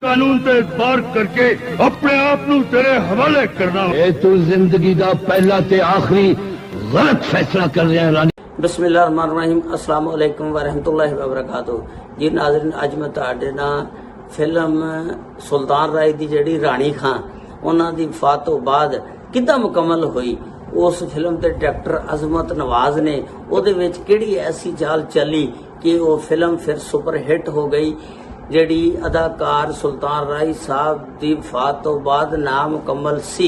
कानून से इतबार करके अपने आप नू तेरे हवाले करना। ये तू जिंदगी का पहला ते आखिरी गलत फैसला कर रहे हैं रानी। बिस्मिल्लाहिर्रहमानिर्रहीम, अस्सलाम वालेकुम वरहमतुल्लाहि वबरकातुहू जी। नाज़रीन, अज मैं तुहाडे नाल फिल्म सुल्तान राय दी जिहड़ी रानी खां उन्हां दी वफात तो बाद किद्दां मुकम्मल हुई, उस फिल्म के डायरेक्टर अजमत नवाज ने उहदे विच किहड़ी ऐसी चाल चली कि वो फिल्म फिर सुपर हिट हो गई। जिहड़ी अदाकार सुल्तान राय साहब की वफात तो बाद नामुकम्मल सी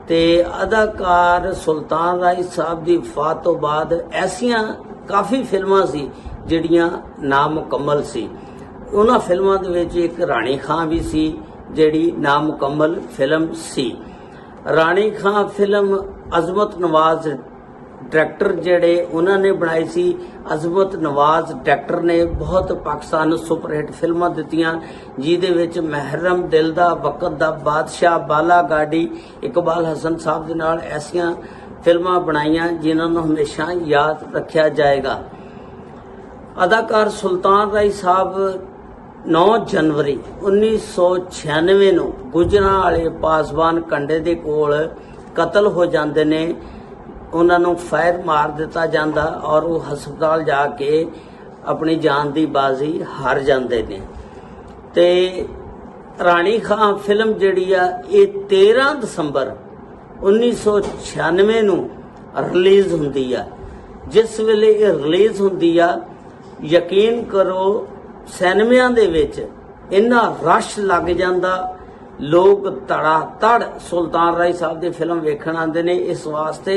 ते अदाकार सुल्तान राय साहब की वफात तो बाद ऐसियां काफ़ी फिल्मां सी जिहड़ियां नामुकम्मल सी। उन्हां फिल्मां दे विच एक रानी खां भी सी जिहड़ी नामुकम्मल फिल्म सी। रानी खां फिल्म अजमत नवाज डायरेक्टर जिहड़े उन्होंने बनाई सी। अजमत नवाज डायरेक्टर ने बहुत पाकिस्तान सुपर हिट फिल्मां दित्तियां, जिहदे विच महरम, दिल दा, वक्त दा बादशाह, बाला गाड़ी, इकबाल हसन साहब दे नाल ऐसियां फिल्मां बनाईयां जिन्हां नूं हमेशा याद रखिया जाएगा। अदाकार सुल्तान राय साहब 9 जनवरी 1996 नूं गुजरांवाले पासवान कंडे दे कोल कतल हो जाते ने। उन्होंने फायर मार दिता जाता और वो हस्पताल जाके अपनी जान की बाजी हार जाते ने। ते रानी खां फिल्म जिहड़ी आ ये 13 दसंबर 1996 नूं रिलीज़ हुंदी आ। जिस वेले ये रिलीज़ हुंदी आ, यकीन करो सिनेमियां दे विच इन्ना रश लग जांदा, लोग धड़ा-धड़ सुल्तान राय साहब की फिल्म वेखण आंदे ने, इस वास्ते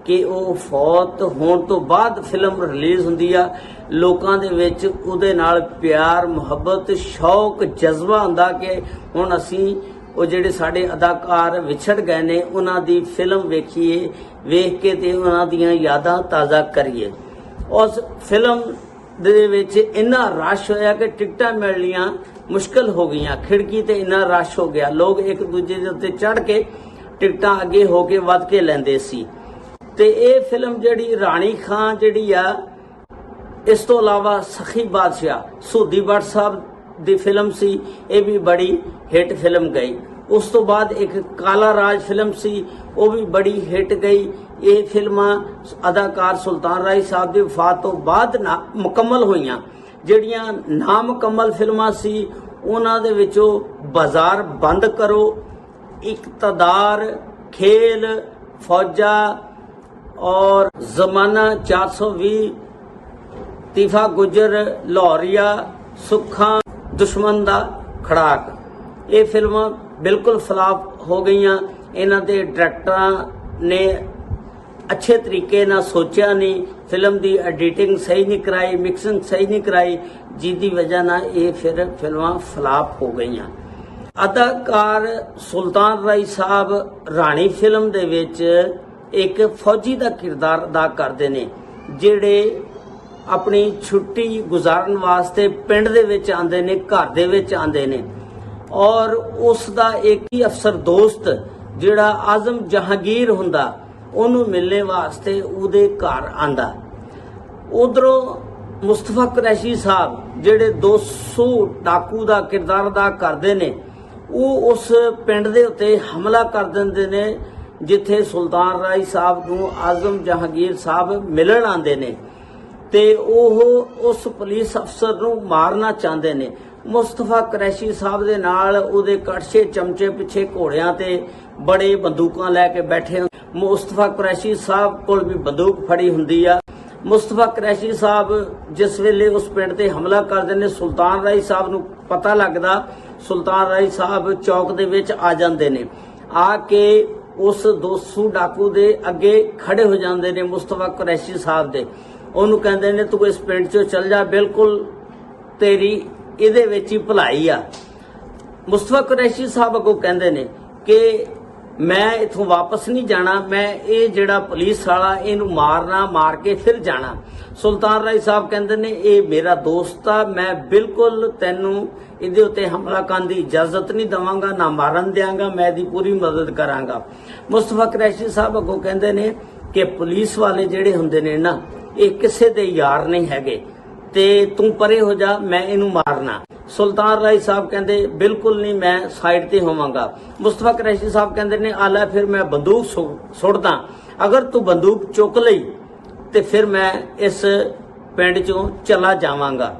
कि वो फौत होने तो बाद फिल्म रिलीज़ हुंदी आ। लोकां दे विच उहदे नाल प्यार, मुहब्बत, शौक, जज्बा हुंदा कि हुण असीं वो जिहड़े साडे अदाकार विछड़ गए ने उन्हां दी फिल्म वेखीए, वेख के ते उन्हां दीयां यादां ताज़ा करिए। उस फिल्म दे विच इन्ना रश होया कि टिकटां मिलनियां मुश्किल हो गईयां। खिड़की ते इन्ना रश हो गया, लोग एक दूजे दे उत्ते चढ़ के टिकटां अगे हो के वध के लैंदे सी। ते ये फिल्म जिहड़ी रानी खां जिहड़ी आ, इस तो इलावा सखी बादशाह सूदी भट्ट साहब दी फिल्म सी, ये भी बड़ी हिट फिल्म गई। उस तो बाद एक काला राज फिल्म सी, वो भी बड़ी हिट गई। ये फिल्मां अदाकार सुल्तान राय साहब की वफात तो बाद ना मुकम्मल होईयां। जिहड़ियां नामुकम्मल फिल्मां सी उन्हां दे विचों बाजार बंद करो, इकतदार, खेल, फौजा और जमाना 420, तीफा गुजर, लाहौरिया, सुखा, दुश्मन दा खड़ाक, ये फिल्मां बिल्कुल फ्लॉप हो गईयां। इन्हां दे डायरेक्टरां ने अच्छे तरीके ना सोचा नहीं, फिल्म की एडिटिंग सही नहीं कराई, मिक्सिंग सही नहीं कराई, जिसकी वजह ना ये फिर फिल्मां फ्लॉप हो गईयां। अदाकार सुल्तान राय साहब रानी फिल्म दे विच एक फौजी का किरदार अदा करते ने, जिहड़े अपनी छुट्टी गुजारन वास्ते पिंड दे विच आंदे ने, घर दे विच आंदे ने, और उसका एक ही अफसर दोस्त जिहड़ा आजम जहांगीर हुंदा उन्होंने मिलने वास्ते उहदे घर आंदा। उधरों मुस्तफा कुरैशी साहब जिहड़े 200 डाकू का किरदार अदा करते ने, वो उस पिंड दे उत्ते हमला कर दिंदे ने जिथे सुल्तान राय साहब नूं आजम जहांगीर साहब मिलन आंदे ने ते ओह उस पुलिस अफसर नूं मारना चाहते ने। मुस्तफा कुरैशी साहब दे नाल उहदे कड़छे चमचे पिछे घोड़ियां ते बड़े बंदूकां लैके बैठे। मुस्तफा कुरैशी साहब कोल भी बंदूक फड़ी हुंदी आ। मुस्तफा कुरैशी साहब जिस वेले उस पिंड ते हमला करदे ने, सुल्तान राय साहब नूं पता लगदा, सुल्तान राय साहब चौक दे विच आ जांदे ने, आके उस 200 डाकू दे अगे खड़े हो जाते हैं। मुस्तफा कुरैशी साहब दे उन्होंने कहते हैं तू इस पिंड चो चल जा, बिल्कुल तेरी इहदे विच ही भलाई आ। मुस्तफा कुरैशी साहब अगों कहते हैं कि मैं इथों वापस नहीं जाना, मैं ये जिहड़ा पुलिस वाला इहनूं मारना, मार के फिर जाना। सुल्तान राय साहब कहते हैं ये मेरा दोस्त आ, मैं बिल्कुल तैनूं इहदे उत्ते हमला करन दी इजाजत नहीं देवांगा, ना मारन देंगा, मैं इहदी पूरी मदद करांगा। मुस्तफा कुरैशी साहब अगों कहते हैं कि पुलिस वाले जिहड़े हुंदे ने ना, ये किसे दे यार नहीं हैगे, ते तू परे हो जा, मैं इहनूं मारना। ਸੁਲਤਾਨ ਰਾਏ ਸਾਹਿਬ ਕਹਿੰਦੇ ਬਿਲਕੁਲ ਨਹੀਂ, ਮੈਂ ਸਾਈਡ ਤੇ ਹੋਵਾਂਗਾ। ਮੁਸਤਫਾ ਕੁਰੈਸ਼ੀ ਸਾਹਿਬ ਕਹਿੰਦੇ ਨੇ ਆਲਾ ਫਿਰ ਮੈਂ ਬੰਦੂਕ ਸੁੱਟਦਾ, ਅਗਰ ਤੂੰ ਬੰਦੂਕ ਚੁੱਕ ਲਈ ਤੇ ਫਿਰ ਮੈਂ ਇਸ ਪਿੰਡ ਚੋਂ ਚਲਾ ਜਾਵਾਂਗਾ।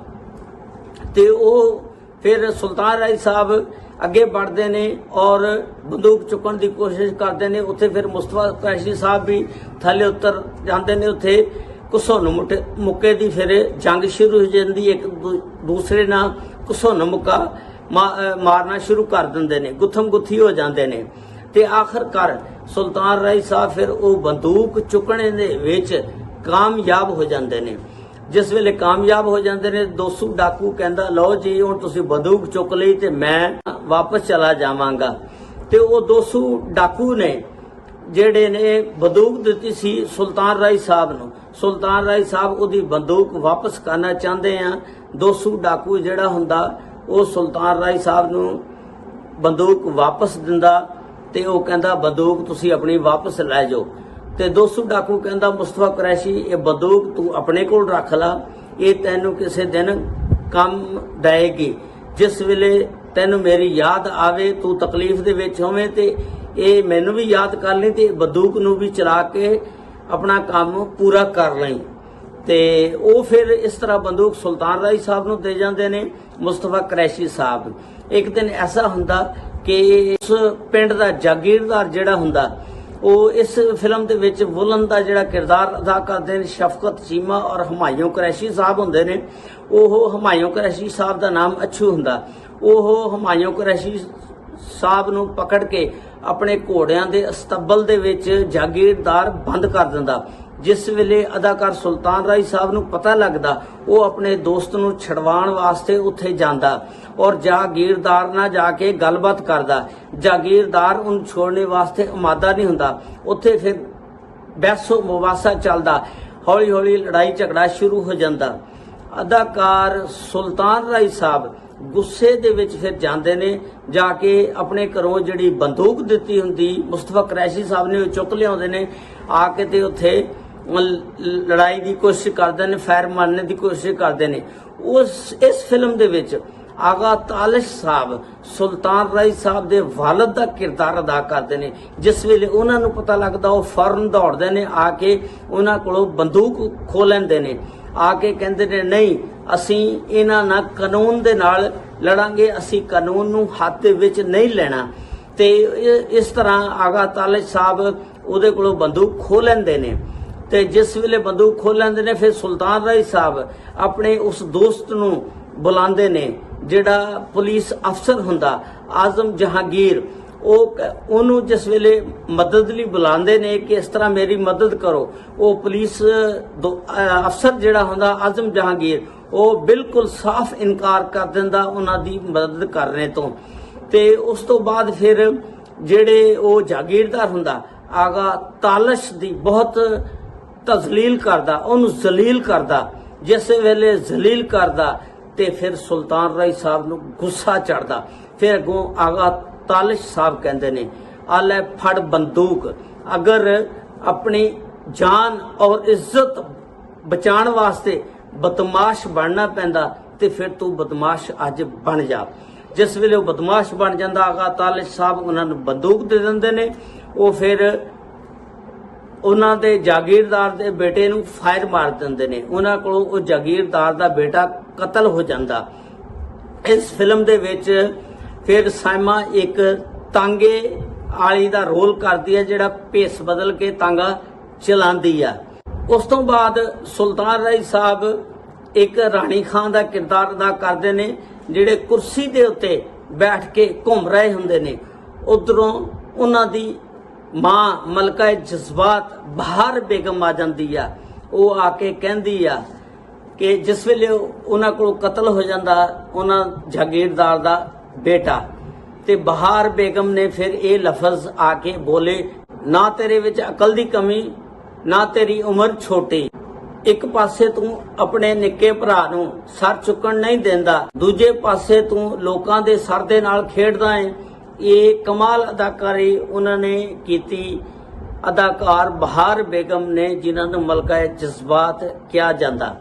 ਤੇ ਉਹ ਫਿਰ ਸੁਲਤਾਨ ਰਾਏ ਸਾਹਿਬ ਅੱਗੇ ਵਧਦੇ ਨੇ ਔਰ ਬੰਦੂਕ ਚੁੱਕਣ ਦੀ ਕੋਸ਼ਿਸ਼ ਕਰਦੇ ਨੇ। ਉੱਥੇ ਫਿਰ ਮੁਸਤਫਾ ਕੁਰੈਸ਼ੀ ਸਾਹਿਬ ਵੀ ਥੱਲੇ ਉਤਰ ਜਾਂਦੇ ਨੇ। ਉੱਥੇ ਘੁਸੁੰਨ ਮੁੱਕੇ ਦੀ ਫਿਰ ਜੰਗ ਸ਼ੁਰੂ ਹੋ ਜਾਂਦੀ, ਇੱਕ ਦੂਸਰੇ ਨਾਲ ਘੁਸੁੰਨ ਮੁੱਕਾ ਮਾਰਨਾ ਸ਼ੁਰੂ ਕਰ ਦਿੰਦੇ ਨੇ, ਗੁੱਥਮ ਗੁੱਥੀ ਹੋ ਜਾਂਦੇ ਨੇ। ਤੇ ਆਖਰਕਾਰ ਸੁਲਤਾਨ ਰਾਏ ਸਾਹਿਬ ਫਿਰ ਉਹ ਬੰਦੂਕ ਚੁੱਕਣੇ ਦੇ ਵਿੱਚ ਕਾਮਯਾਬ ਹੋ ਜਾਂਦੇ ਨੇ। ਜਿਸ ਵੇਲੇ ਕਾਮਯਾਬ ਹੋ ਜਾਂਦੇ ਨੇ, ਦੋਸੂ ਡਾਕੂ ਕਹਿੰਦਾ ਲਓ ਜੀ ਹੁਣ ਤੁਸੀਂ ਬੰਦੂਕ ਚੁੱਕ ਲਈ ਤੇ ਮੈਂ ਵਾਪਸ ਚਲਾ ਜਾਵਾਂਗਾ। ਤੇ ਉਹ ਦੋਸੂ ਡਾਕੂ ਨੇ ਜਿਹੜੇ ਨੇ ਬੰਦੂਕ ਦਿੱਤੀ ਸੀ ਸੁਲਤਾਨ ਰਾਏ ਸਾਹਿਬ ਨੂੰ, ਸੁਲਤਾਨ ਰਾਏ ਸਾਹਿਬ ਉਹਦੀ ਬੰਦੂਕ ਵਾਪਸ ਕਰਨਾ ਚਾਹੁੰਦੇ ਆ। ਦੋਸੂ ਡਾਕੂ ਜਿਹੜਾ ਹੁੰਦਾ ਉਹ ਸੁਲਤਾਨ ਰਾਏ ਸਾਹਿਬ ਨੂੰ ਬੰਦੂਕ ਵਾਪਸ ਦਿੰਦਾ ਤੇ ਉਹ ਕਹਿੰਦਾ ਬੰਦੂਕ ਤੁਸੀਂ ਆਪਣੀ ਵਾਪਸ ਲੈ ਜਾਓ। ਤੇ ਦੋਸੂ ਡਾਕੂ ਕਹਿੰਦਾ ਮੁਸਤਫਾ ਕੁਰੈਸ਼ੀ ਇਹ ਬੰਦੂਕ ਤੂੰ ਆਪਣੇ ਕੋਲ ਰੱਖ ਲਾ, ਇਹ ਤੈਨੂੰ ਕਿਸੇ ਦਿਨ ਕੰਮ ਦੇਏਗੀ। ਜਿਸ ਵੇਲੇ ਤੈਨੂੰ ਮੇਰੀ ਯਾਦ ਆਵੇ, ਤੂੰ ਤਕਲੀਫ ਦੇ ਵਿੱਚ ਹੋਵੇਂ ਤੇ ਇਹ ਮੈਨੂੰ ਵੀ ਯਾਦ ਕਰ ਲਈ ਤੇ ਬੰਦੂਕ ਨੂੰ ਵੀ ਚਲਾ ਕੇ ਆਪਣਾ ਕੰਮ ਪੂਰਾ ਕਰ ਲਈ। ਤੇ ਉਹ ਫਿਰ ਇਸ ਤਰ੍ਹਾਂ ਬੰਦੂਕ ਸੁਲਤਾਨ ਰਾਏ ਸਾਹਿਬ ਨੂੰ ਦੇ ਜਾਂਦੇ ਨੇ ਮੁਸਤਫਾ ਕੁਰੈਸ਼ੀ ਸਾਹਿਬ। ਇੱਕ ਦਿਨ ਐਸਾ ਹੁੰਦਾ ਕਿ ਇਸ ਪਿੰਡ ਦਾ ਜਾਗੀਰਦਾਰ ਜਿਹੜਾ ਹੁੰਦਾ, ਉਹ ਇਸ ਫਿਲਮ ਦੇ ਵਿੱਚ ਵੁਲਨ ਦਾ ਜਿਹੜਾ ਕਿਰਦਾਰ ਅਦਾ ਕਰਦੇ ਨੇ ਸ਼ਫਕਤ ਚੀਮਾ ਔਰ ਹਮਾਯੂੰ ਕੁਰੈਸ਼ੀ ਸਾਹਿਬ ਹੁੰਦੇ ਨੇ। ਉਹ ਹਮਾਯੂੰ ਕੁਰੈਸ਼ੀ ਸਾਹਿਬ ਦਾ ਨਾਮ ਅੱਛੂ ਹੁੰਦਾ। ਉਹ ਹਮਾਯੂੰ ਕੁਰੈਸ਼ੀ ਸਾਹਿਬ ਨੂੰ ਪਕੜ ਕੇ ਆਪਣੇ ਘੋੜਿਆਂ ਦੇ ਅਸਤਬਲ ਦੇ ਵਿੱਚ ਜਾਗੀਰਦਾਰ ਬੰਦ ਕਰ ਦਿੰਦਾ। ਜਿਸ ਵੇਲੇ ਅਦਾਕਾਰ ਸੁਲਤਾਨ ਰਾਏ ਸਾਹਿਬ ਨੂੰ ਪਤਾ ਲੱਗਦਾ, ਉਹ ਆਪਣੇ ਦੋਸਤ ਨੂੰ ਛਡਵਾਉਣ ਵਾਸਤੇ ਉੱਥੇ ਜਾਂਦਾ ਔਰ ਜਾਗੀਰਦਾਰ ਨਾਲ ਜਾ ਕੇ ਗੱਲਬਾਤ ਕਰਦਾ। ਜਾਗੀਰਦਾਰ ਉਹਨੂੰ ਛੋੜਨੇ ਵਾਸਤੇ ਆਮਾਦਾ ਨਹੀਂ ਹੁੰਦਾ। ਉੱਥੇ ਫਿਰ ਬਹਿਸੋ ਮੁਬਾਸਾ ਚੱਲਦਾ, ਹੌਲੀ ਹੌਲੀ ਲੜਾਈ ਝਗੜਾ ਸ਼ੁਰੂ ਹੋ ਜਾਂਦਾ। ਅਦਾਕਾਰ ਸੁਲਤਾਨ ਰਾਏ ਸਾਹਿਬ ਗੁੱਸੇ ਦੇ ਵਿੱਚ ਫਿਰ ਜਾਂਦੇ ਨੇ, ਜਾ ਕੇ ਆਪਣੇ ਘਰੋਂ ਜਿਹੜੀ ਬੰਦੂਕ ਦਿੱਤੀ ਹੁੰਦੀ ਮੁਸਤਫਾ ਕੁਰੈਸ਼ੀ ਸਾਹਿਬ ਨੇ ਉਹ ਚੁੱਕ ਲਿਆਉਂਦੇ ਨੇ। ਆ ਕੇ ਤੇ ਉੱਥੇ ਲੜਾਈ ਦੀ ਕੋਸ਼ਿਸ਼ ਕਰਦੇ ਨੇ, ਫਾਇਰ ਮਾਰਨੇ ਦੀ ਕੋਸ਼ਿਸ਼ ਕਰਦੇ ਨੇ। ਇਸ ਫਿਲਮ ਦੇ ਵਿੱਚ ਆਗਾ ਤਾਲਿਸ਼ ਸਾਹਿਬ ਸੁਲਤਾਨ ਰਾਏ ਸਾਹਿਬ ਦੇ ਵਾਲਦ ਦਾ ਕਿਰਦਾਰ ਅਦਾ ਕਰਦੇ ਨੇ। ਜਿਸ ਵੇਲੇ ਉਹਨਾਂ ਨੂੰ ਪਤਾ ਲੱਗਦਾ, ਉਹ ਫੌਰਨ ਦੌੜਦੇ ਨੇ, ਆ ਕੇ ਉਹਨਾਂ ਕੋਲੋਂ ਬੰਦੂਕ ਖੋਹ ਲੈਂਦੇ ਨੇ। ਆ ਕੇ ਕਹਿੰਦੇ ਨੇ ਨਹੀਂ, ਅਸੀਂ ਇਹਨਾਂ ਨਾਲ ਕਾਨੂੰਨ ਦੇ ਨਾਲ ਲੜਾਂਗੇ, ਅਸੀਂ ਕਾਨੂੰਨ ਨੂੰ ਹੱਥ ਦੇ ਵਿੱਚ ਨਹੀਂ ਲੈਣਾ। ਤੇ ਇਸ ਤਰ੍ਹਾਂ ਆਗਾ ਤਾਲਿਸ਼ ਸਾਹਿਬ ਉਹਦੇ ਕੋਲੋਂ ਬੰਦੂਕ ਖੋਹ ਲੈਂਦੇ ਨੇ। ਤੇ ਜਿਸ ਵੇਲੇ ਬੰਦੂਕ ਖੋਹ ਲੈਂਦੇ ਨੇ, ਫਿਰ ਸੁਲਤਾਨ ਰਾਏ ਸਾਹਿਬ ਆਪਣੇ ਉਸ ਦੋਸਤ ਨੂੰ ਬੁਲਾਉਂਦੇ ਨੇ ਜਿਹੜਾ ਪੁਲਿਸ ਅਫਸਰ ਹੁੰਦਾ ਆਜ਼ਮ ਜਹਾਂਗੀਰ। ਉਹਨੂੰ ਜਿਸ ਵੇਲੇ ਮਦਦ ਲਈ ਬੁਲਾਉਂਦੇ ਨੇ ਕਿ ਇਸ ਤਰ੍ਹਾਂ ਮੇਰੀ ਮਦਦ ਕਰੋ, ਉਹ ਪੁਲਿਸ ਅਫਸਰ ਜਿਹੜਾ ਹੁੰਦਾ ਆਜ਼ਮ ਜਹਾਂਗੀਰ, ਉਹ ਬਿਲਕੁਲ ਸਾਫ਼ ਇਨਕਾਰ ਕਰ ਦਿੰਦਾ ਉਹਨਾਂ ਦੀ ਮਦਦ ਕਰਨੇ ਤੋਂ। ਤੇ ਉਸ ਤੋਂ ਬਾਅਦ ਫਿਰ ਜਿਹੜੇ ਉਹ ਜਾਗੀਰਦਾਰ ਹੁੰਦਾ ਆਗਾ ਤਾਲਿਸ਼ ਦੀ ਬਹੁਤ ਤਜ਼ਲੀਲ ਕਰਦਾ, ਉਹਨੂੰ ਜ਼ਲੀਲ ਕਰਦਾ। ਜਿਸ ਵੇਲੇ ਜ਼ਲੀਲ ਕਰਦਾ ਤੇ ਫਿਰ ਸੁਲਤਾਨ ਰਾਏ ਸਾਹਿਬ ਨੂੰ ਗੁੱਸਾ ਚੜਦਾ। ਫਿਰ ਅੱਗੋਂ ਆਗਾ ਤਾਲਿਸ਼ ਸਾਹਿਬ ਕਹਿੰਦੇ ਨੇ ਆਲੇ ਫੜ ਬੰਦੂਕ, ਅਗਰ ਆਪਣੀ ਜਾਨ ਔਰ ਇੱਜ਼ਤ ਬਚਾਉਣ ਵਾਸਤੇ ਬਦਮਾਸ਼ ਬਣਨਾ ਪੈਂਦਾ ਤੇ ਫਿਰ ਤੂੰ ਬਦਮਾਸ਼ ਅੱਜ ਬਣ ਜਾ। ਜਿਸ ਵੇਲੇ ਉਹ ਬਦਮਾਸ਼ ਬਣ ਜਾਂਦਾ, ਆਗਾ ਤਾਲਿਸ਼ ਸਾਹਿਬ ਉਹਨਾਂ ਨੂੰ ਬੰਦੂਕ ਦੇ ਦਿੰਦੇ ਨੇ। ਉਹ ਫਿਰ ਉਹਨਾਂ ਦੇ ਜਾਗੀਰਦਾਰ ਦੇ ਬੇਟੇ ਨੂੰ ਫਾਇਰ ਮਾਰ ਦਿੰਦੇ ਨੇ। ਉਹਨਾਂ ਕੋਲੋਂ ਉਹ ਜਾਗੀਰਦਾਰ ਦਾ ਬੇਟਾ ਕਤਲ ਹੋ ਜਾਂਦਾ। ਇਸ ਫਿਲਮ ਦੇ ਵਿੱਚ ਫਿਰ ਸਾਇਮਾ ਇੱਕ ਤਾਂਗੇ ਆਲੀ ਦਾ ਰੋਲ ਕਰਦੀ ਹੈ, ਜਿਹੜਾ ਭੇਸ ਬਦਲ ਕੇ ਤਾਂਗਾ ਚਲਾਉਂਦੀ ਆ। ਉਸ ਤੋਂ ਬਾਅਦ ਸੁਲਤਾਨ ਰਾਏ ਸਾਹਿਬ ਇੱਕ ਰਾਣੀ ਖਾਨ ਦਾ ਕਿਰਦਾਰ ਅਦਾ ਕਰਦੇ ਨੇ, ਜਿਹੜੇ ਕੁਰਸੀ ਦੇ ਉੱਤੇ ਬੈਠ ਕੇ ਘੁੰਮ ਰਹੇ ਹੁੰਦੇ ਨੇ। ਉਧਰੋਂ ਉਹਨਾਂ ਦੀ ਮਾਂ ਮਲਕਾ ਜਜ਼ਬਾਤ ਬਹਾਰ ਬੇਗਮ ਆ ਜਾਂਦੀ ਆ। ਉਹ ਆ ਕੇ ਕਹਿੰਦੀ ਆ ਕਿ ਜਿਸ ਵੇਲੇ ਉਹਨਾਂ ਕੋਲ ਕਤਲ ਹੋ ਜਾਂਦਾ ਉਹਨਾਂ ਜਾਗੀਰਦਾਰ ਦਾ ਬੇਟਾ, ਤੇ ਬਹਾਰ ਬੇਗਮ ਨੇ ਫਿਰ ਇਹ ਲਫ਼ਜ਼ ਆ ਕੇ ਬੋਲੇ, ਨਾ ਤੇਰੇ ਵਿੱਚ ਅਕਲ ਦੀ ਕਮੀ, ਨਾ ਤੇਰੀ ਉਮਰ ਛੋਟੀ। ਇੱਕ ਪਾਸੇ ਤੂੰ ਆਪਣੇ ਨਿੱਕੇ ਭਰਾ ਨੂੰ ਸਰ ਚੁੱਕਣ ਨਹੀਂ ਦਿੰਦਾ, ਦੂਜੇ ਪਾਸੇ ਤੂੰ ਲੋਕਾਂ ਦੇ ਸਰ ਦੇ ਨਾਲ ਖੇਡਦਾ ਹੈ। ਇਹ ਕਮਾਲ ਅਦਾਕਾਰੀ ਉਹਨਾਂ ਨੇ ਕੀਤੀ ਅਦਾਕਾਰ ਬਹਾਰ ਬੇਗਮ ਨੇ, ਜਿਨ੍ਹਾਂ ਨੂੰ ਮਲਕਾ ਜਜ਼ਬਾਤ ਕਿਹਾ ਜਾਂਦਾ।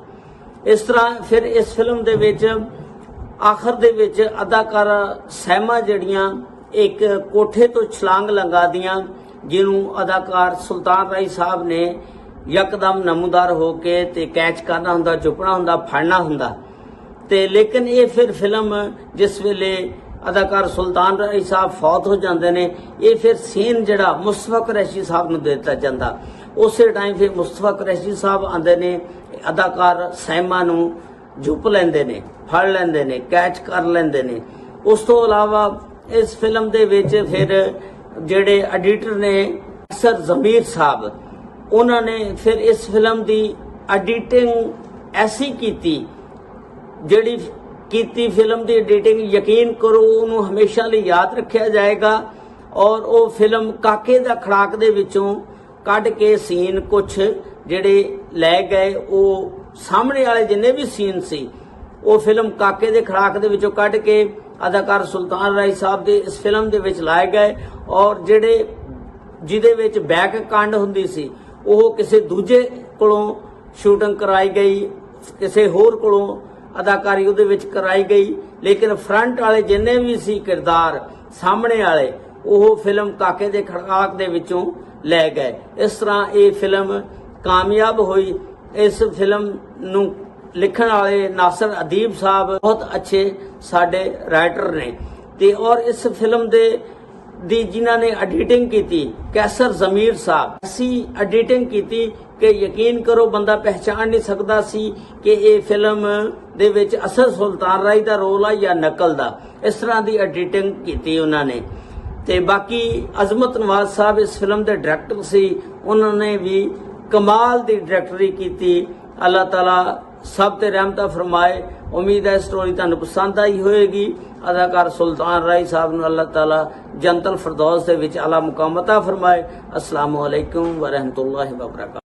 ਇਸ ਤਰ੍ਹਾਂ ਫਿਰ ਇਸ ਫਿਲਮ ਦੇ ਵਿੱਚ ਆਖਰ ਦੇ ਵਿੱਚ ਅਦਾਕਾਰਾ ਸਹਿਮਾ ਜਿਹੜੀਆਂ ਇੱਕ ਕੋਠੇ ਤੋਂ ਛਲਾਂਗ ਲੰਘਾਦੀਆਂ, ਜਿਹਨੂੰ ਅਦਾਕਾਰ ਸੁਲਤਾਨ ਰਾਈ ਸਾਹਿਬ ਨੇ ਯਕਦਮ ਨਮੂਦਾਰ ਹੋ ਕੇ ਤੇ ਕੈਚ ਕਰਨਾ ਹੁੰਦਾ, ਚੁੱਕਣਾ ਹੁੰਦਾ, ਫੜਨਾ ਹੁੰਦਾ। ਤੇ ਲੇਕਿਨ ਇਹ ਫਿਰ ਫਿਲਮ ਜਿਸ ਵੇਲੇ ਅਦਾਕਾਰ ਸੁਲਤਾਨ ਰਾਈ ਸਾਹਿਬ ਫੌਤ ਹੋ ਜਾਂਦੇ ਨੇ, ਇਹ ਫਿਰ ਸੀਨ ਜਿਹੜਾ ਮੁਸਤਫਾ ਕੁਰੈਸ਼ੀ ਸਾਹਿਬ ਨੂੰ ਦੇ ਦਿੱਤਾ ਜਾਂਦਾ। ਉਸੇ ਟਾਈਮ ਫਿਰ ਮੁਸਤਫਾ ਕੁਰੈਸ਼ੀ ਸਾਹਿਬ ਆਉਂਦੇ ਨੇ, ਅਦਾਕਾਰ ਸਹਿਮਾ ਨੂੰ ਝੁੱਪ ਲੈਂਦੇ ਨੇ, ਫੜ ਲੈਂਦੇ ਨੇ, ਕੈਚ ਕਰ ਲੈਂਦੇ ਨੇ। ਉਸ ਤੋਂ ਇਲਾਵਾ ਇਸ ਫਿਲਮ ਦੇ ਵਿੱਚ ਫਿਰ ਜਿਹੜੇ ਐਡੀਟਰ ਨੇ ਅਕਸਰ ਜ਼ਮੀਰ ਸਾਹਿਬ, ਉਹਨਾਂ ਨੇ ਫਿਰ ਇਸ ਫਿਲਮ ਦੀ ਐਡੀਟਿੰਗ ਐਸੀ ਕੀਤੀ, ਜਿਹੜੀ ਕੀਤੀ ਫਿਲਮ ਦੀ ਐਡੀਟਿੰਗ ਯਕੀਨ ਕਰੋ ਉਹਨੂੰ ਹਮੇਸ਼ਾ ਲਈ ਯਾਦ ਰੱਖਿਆ ਜਾਏਗਾ। ਔਰ ਉਹ ਫਿਲਮ ਕਾਕੇ ਦਾ ਖੜਾਕ ਦੇ ਵਿੱਚੋਂ ਕੱਢ ਕੇ ਸੀਨ ਕੁਛ ਜਿਹੜੇ ਲੈ ਗਏ, ਉਹ ਸਾਹਮਣੇ ਵਾਲੇ ਜਿੰਨੇ ਵੀ ਸੀਨ ਸੀ ਉਹ ਫਿਲਮ ਕਾਕੇ ਦੇ ਖੜਾਕ ਦੇ ਵਿੱਚੋਂ ਕੱਢ ਕੇ ਅਦਾਕਾਰ ਸੁਲਤਾਨ ਰਾਈ ਸਾਹਿਬ ਦੇ ਇਸ ਫਿਲਮ ਦੇ ਵਿੱਚ ਲਾਏ ਗਏ। ਔਰ ਜਿਹੜੇ ਜਿਹਦੇ ਵਿੱਚ ਬੈਕ ਕੰਡ ਹੁੰਦੀ ਸੀ ਉਹ ਕਿਸੇ ਦੂਜੇ ਕੋਲੋਂ ਸ਼ੂਟਿੰਗ ਕਰਾਈ ਗਈ, ਕਿਸੇ ਹੋਰ ਕੋਲੋਂ ਅਦਾਕਾਰੀ ਉਹਦੇ ਵਿੱਚ ਕਰਾਈ ਗਈ, ਲੇਕਿਨ ਫਰੰਟ ਵਾਲੇ ਜਿੰਨੇ ਵੀ ਸੀ ਕਿਰਦਾਰ ਸਾਹਮਣੇ ਵਾਲੇ, ਉਹ ਫਿਲਮ ਕਾਕੇ ਦੇ ਖੜਾਕ ਦੇ ਵਿੱਚੋਂ ਲੈ ਗਏ। ਇਸ ਤਰ੍ਹਾਂ ਇਹ ਫਿਲਮ ਕਾਮਯਾਬ ਹੋਈ। ਇਸ ਫਿਲਮ ਨੂੰ ਲਿਖਣ ਵਾਲੇ ਨਾਸਰ ਅਦੀਬ ਸਾਹਿਬ ਬਹੁਤ ਅੱਛੇ ਸਾਡੇ ਰਾਈਟਰ ਨੇ, ਤੇ ਔਰ ਇਸ ਫਿਲਮ ਦੀ ਜਿਨ੍ਹਾਂ ਨੇ ਐਡੀਟਿੰਗ ਕੀਤੀ ਕੈਸਰ ਜ਼ਮੀਰ ਸਾਹਿਬ, ਅਸੀਂ ਐਡੀਟਿੰਗ ਕੀਤੀ ਕਿ ਯਕੀਨ ਕਰੋ ਬੰਦਾ ਪਹਿਚਾਣ ਨਹੀਂ ਸਕਦਾ ਸੀ ਕਿ ਇਹ ਫਿਲਮ ਦੇ ਵਿੱਚ ਅਸਲ ਸੁਲਤਾਨ ਰਾਈ ਦਾ ਰੋਲ ਆ ਜਾਂ ਨਕਲ ਦਾ। ਇਸ ਤਰ੍ਹਾਂ ਦੀ ਐਡੀਟਿੰਗ ਕੀਤੀ ਉਹਨਾਂ ਨੇ। ਤੇ ਬਾਕੀ ਅਜ਼ਮਤ ਨਵਾਜ਼ ਸਾਹਿਬ ਇਸ ਫਿਲਮ ਦੇ ਡਾਇਰੈਕਟਰ ਸੀ, ਉਹਨਾਂ ਨੇ ਵੀ ਕਮਾਲ ਦੀ ਡਾਇਰੈਕਟਰੀ ਕੀਤੀ। ਅੱਲਾਹ ਤਾਲਾ ਸਭ ਤੇ ਰਹਿਮਤਾਂ ਫਰਮਾਏ। ਉਮੀਦ ਹੈ ਸਟੋਰੀ ਤੁਹਾਨੂੰ ਪਸੰਦ ਆਈ ਹੋਏਗੀ। ਅਦਾਕਾਰ ਸੁਲਤਾਨ ਰਾਈ ਸਾਹਿਬ ਨੂੰ ਅੱਲਾਹ ਤਾਲਾ ਜੰਨਤੁਲ ਫਿਰਦੌਸ ਦੇ ਵਿੱਚ ਆਲਾ ਮੁਕਾਮ ਅਤਾ ਫਰਮਾਏ। ਅਸਲਾਮੁ ਅਲੈਕੁਮ ਵ ਰਹਿਮਤੁல்லாਹਿ व बरकातहू।